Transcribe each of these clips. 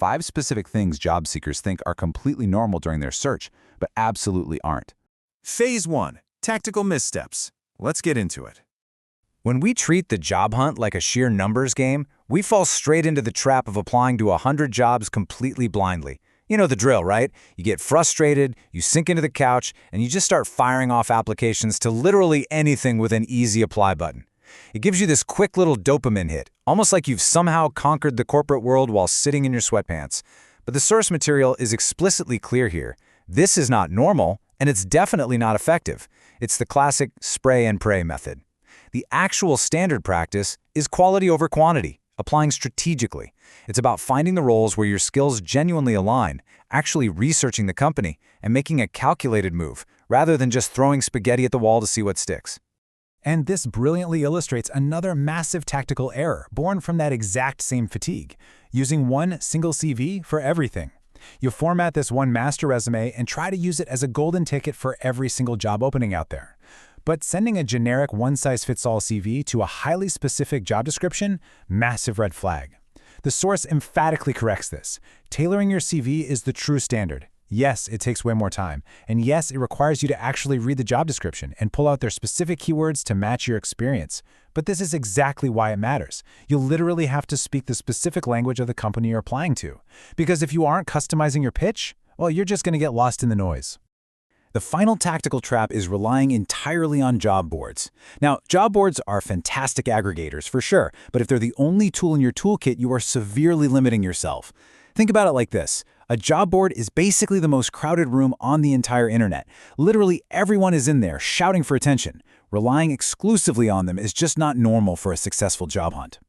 5 specific things job seekers think are completely normal during their search, but absolutely aren't. Phase 1. Tactical missteps. Let's get into it. When we treat the job hunt like a sheer numbers game, we fall straight into the trap of applying to 100 jobs completely blindly. You know the drill, right? You get frustrated, you sink into the couch, and you just start firing off applications to literally anything with an easy apply button. It gives you this quick little dopamine hit, almost like you've somehow conquered the corporate world while sitting in your sweatpants. But the source material is explicitly clear here. This is not normal, and it's definitely not effective. It's the classic spray and pray method. The actual standard practice is quality over quantity, applying strategically. It's about finding the roles where your skills genuinely align, actually researching the company, and making a calculated move, rather than just throwing spaghetti at the wall to see what sticks. And this brilliantly illustrates another massive tactical error born from that exact same fatigue, using one single CV for everything. You format this one master resume and try to use it as a golden ticket for every single job opening out there. But sending a generic one-size-fits-all CV to a highly specific job description, massive red flag. The source emphatically corrects this. Tailoring your CV is the true standard. Yes, it takes way more time. And yes, it requires you to actually read the job description and pull out their specific keywords to match your experience. But this is exactly why it matters. You'll literally have to speak the specific language of the company you're applying to. Because if you aren't customizing your pitch, well, you're just going to get lost in the noise. The final tactical trap is relying entirely on job boards. Now, job boards are fantastic aggregators for sure, but if they're the only tool in your toolkit, you are severely limiting yourself. Think about it like this. A job board is basically the most crowded room on the entire internet. Literally everyone is in there shouting for attention. Relying exclusively on them is just not normal for a successful job hunt.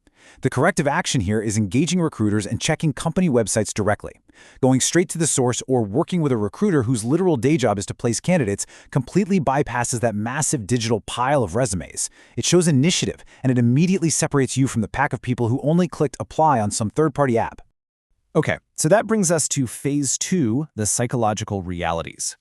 The corrective action here is engaging recruiters and checking company websites directly. Going straight to the source or working with a recruiter whose literal day job is to place candidates completely bypasses that massive digital pile of resumes. It shows initiative, and it immediately separates you from the pack of people who only clicked apply on some third-party app. Okay, so that brings us to phase 2, the psychological realities.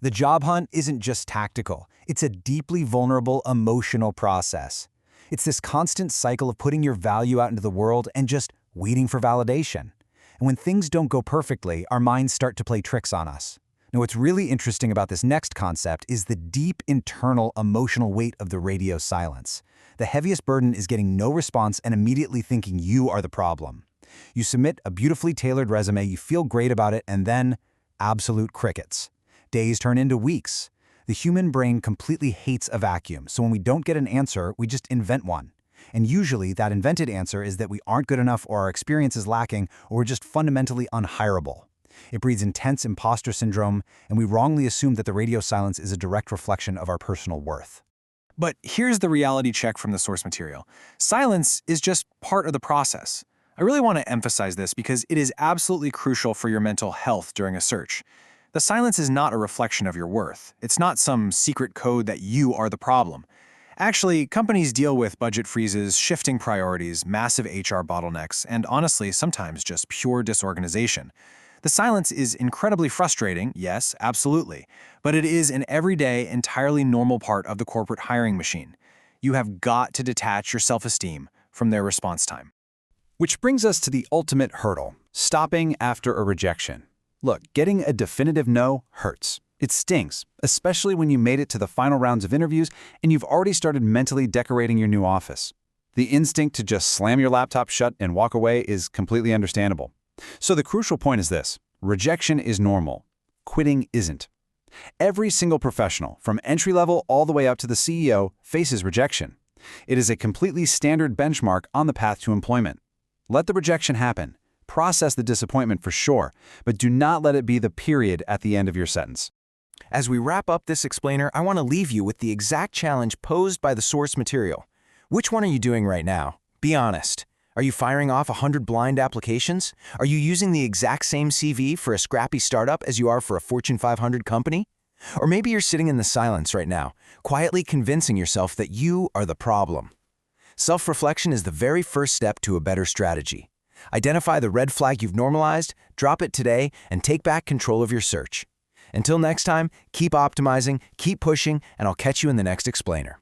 The job hunt isn't just tactical. It's a deeply vulnerable emotional process. It's this constant cycle of putting your value out into the world and just waiting for validation. And when things don't go perfectly, our minds start to play tricks on us. Now, what's really interesting about this next concept is the deep internal emotional weight of the radio silence. The heaviest burden is getting no response and immediately thinking you are the problem. You submit a beautifully tailored resume, you feel great about it, and then absolute crickets. Days turn into weeks. The human brain completely hates a vacuum, so when we don't get an answer, we just invent one. And usually that invented answer is that we aren't good enough or our experience is lacking or we're just fundamentally unhireable. It breeds intense imposter syndrome, and we wrongly assume that the radio silence is a direct reflection of our personal worth. But here's the reality check from the source material. Silence is just part of the process. I really want to emphasize this because it is absolutely crucial for your mental health during a search. The silence is not a reflection of your worth. It's not some secret code that you are the problem. Actually, companies deal with budget freezes, shifting priorities, massive HR bottlenecks, and honestly, sometimes just pure disorganization. The silence is incredibly frustrating, yes, absolutely, but it is an everyday, entirely normal part of the corporate hiring machine. You have got to detach your self-esteem from their response time. Which brings us to the ultimate hurdle, stopping after a rejection. Look, getting a definitive no hurts. It stings, especially when you made it to the final rounds of interviews and you've already started mentally decorating your new office. The instinct to just slam your laptop shut and walk away is completely understandable. So the crucial point is this: rejection is normal. Quitting isn't. Every single professional, from entry level all the way up to the CEO, faces rejection. It is a completely standard benchmark on the path to employment. Let the rejection happen. Process the disappointment for sure, but do not let it be the period at the end of your sentence. As we wrap up this explainer, I want to leave you with the exact challenge posed by the source material. Which one are you doing right now? Be honest. Are you firing off 100 blind applications? Are you using the exact same CV for a scrappy startup as you are for a Fortune 500 company? Or maybe you're sitting in the silence right now, quietly convincing yourself that you are the problem. Self-reflection is the very first step to a better strategy. Identify the red flag you've normalized, drop it today, and take back control of your search. Until next time, keep optimizing, keep pushing, and I'll catch you in the next explainer.